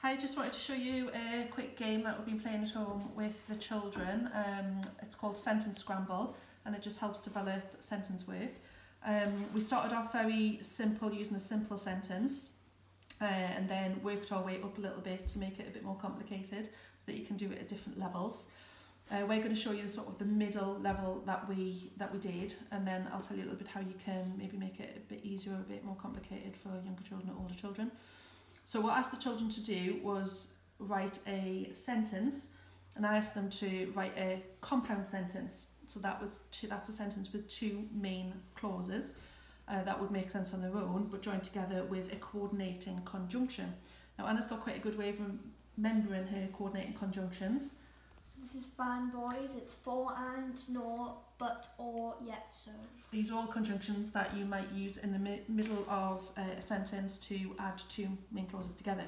I just wanted to show you a quick game that we've been playing at home with the children. It's called Sentence Scramble, and it just helps develop sentence work. We started off very simple, using a simple sentence, and then worked our way up a little bit to make it a bit more complicated so that you can do it at different levels. We're going to show you sort of the middle level that we did, and then I'll tell you a little bit how you can maybe make it a bit easier, a bit more complicated for younger children or older children. So what I asked the children to do was write a sentence, and I asked them to write a compound sentence. So that's a sentence with two main clauses that would make sense on their own, but joined together with a coordinating conjunction. Now Anna's got quite a good way of remembering her coordinating conjunctions. This is fine, boys. It's for and, nor, but, or, yet, so. These are all conjunctions that you might use in the middle of a sentence to add two main clauses together.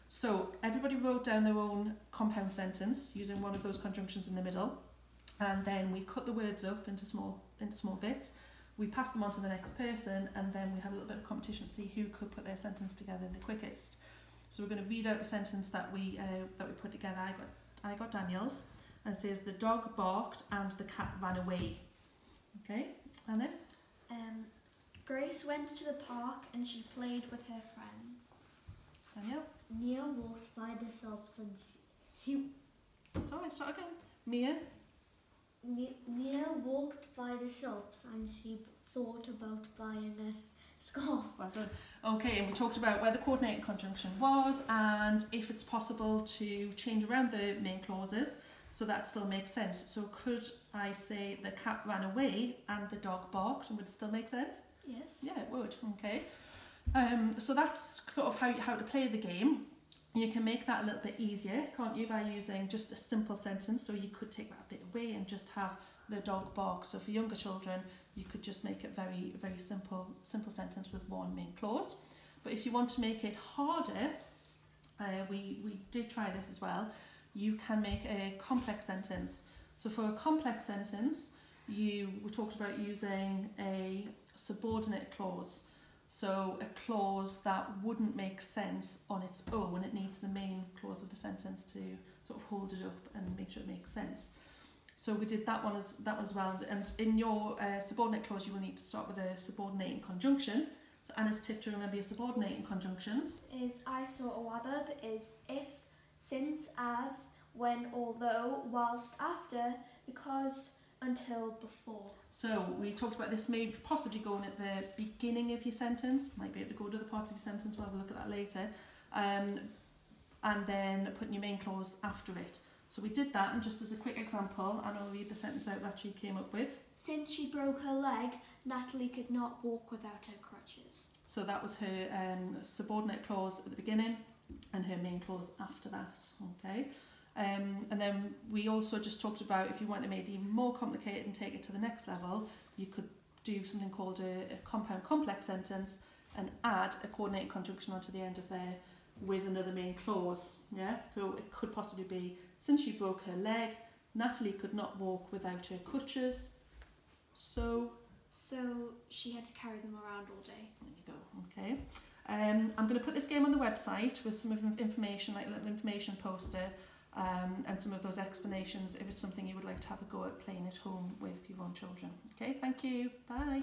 So everybody wrote down their own compound sentence using one of those conjunctions in the middle, and then we cut the words up into small bits. We passed them on to the next person, and then we had a little bit of competition to see who could put their sentence together the quickest. So we're going to read out the sentence that we put together. I got Daniel's, and it says, "The dog barked and the cat ran away." Okay, Anna? Grace went to the park and she played with her friends. Daniel? Mia walked by the shops and she Sorry, start again. Mia? Mia walked by the shops and she thought about buying a scarf. Well done. Okay, and we talked about where the coordinating conjunction was and if it's possible to change around the main clauses so that still makes sense. So could I say the cat ran away and the dog barked, and would it still make sense? Yes. Yeah, it would. Okay. So that's sort of how to play the game. You can make that a little bit easier, can't you, by using just a simple sentence. So you could take that bit away and just have the dog bark. So for younger children, you could just make it very, very simple sentence with one main clause. But if you want to make it harder, we did try this as well. You can make a complex sentence. So for a complex sentence, we talked about using a subordinate clause. So a clause that wouldn't make sense on its own. It needs the main clause of the sentence to sort of hold it up and make sure it makes sense. So we did that one as well. And in your subordinate clause, you will need to start with a subordinating conjunction. So Anna's tip to remember your subordinating conjunctions Is I saw a wabab, is if, since, as, when, although, whilst, after, because, until, before. So we talked about this maybe possibly going at the beginning of your sentence, might be able to go to the part of your sentence, we'll have a look at that later, and then putting your main clause after it. So we did that, and just as a quick example, and I'll read the sentence out that she came up with. Since she broke her leg, Natalie could not walk without her crutches. So that was her subordinate clause at the beginning and her main clause after that, okay? And then we also just talked about if you want to make it even more complicated and take it to the next level, you could do something called a compound complex sentence and add a coordinating conjunction onto the end of there with another main clause. Yeah, so it could possibly be, since she broke her leg, Natalie could not walk without her crutches, so she had to carry them around all day. there you go. Okay. I'm going to put this game on the website with some information, like a little information poster, and some of those explanations if it's something you would like to have a go at playing at home with your own children. Okay, thank you. Bye.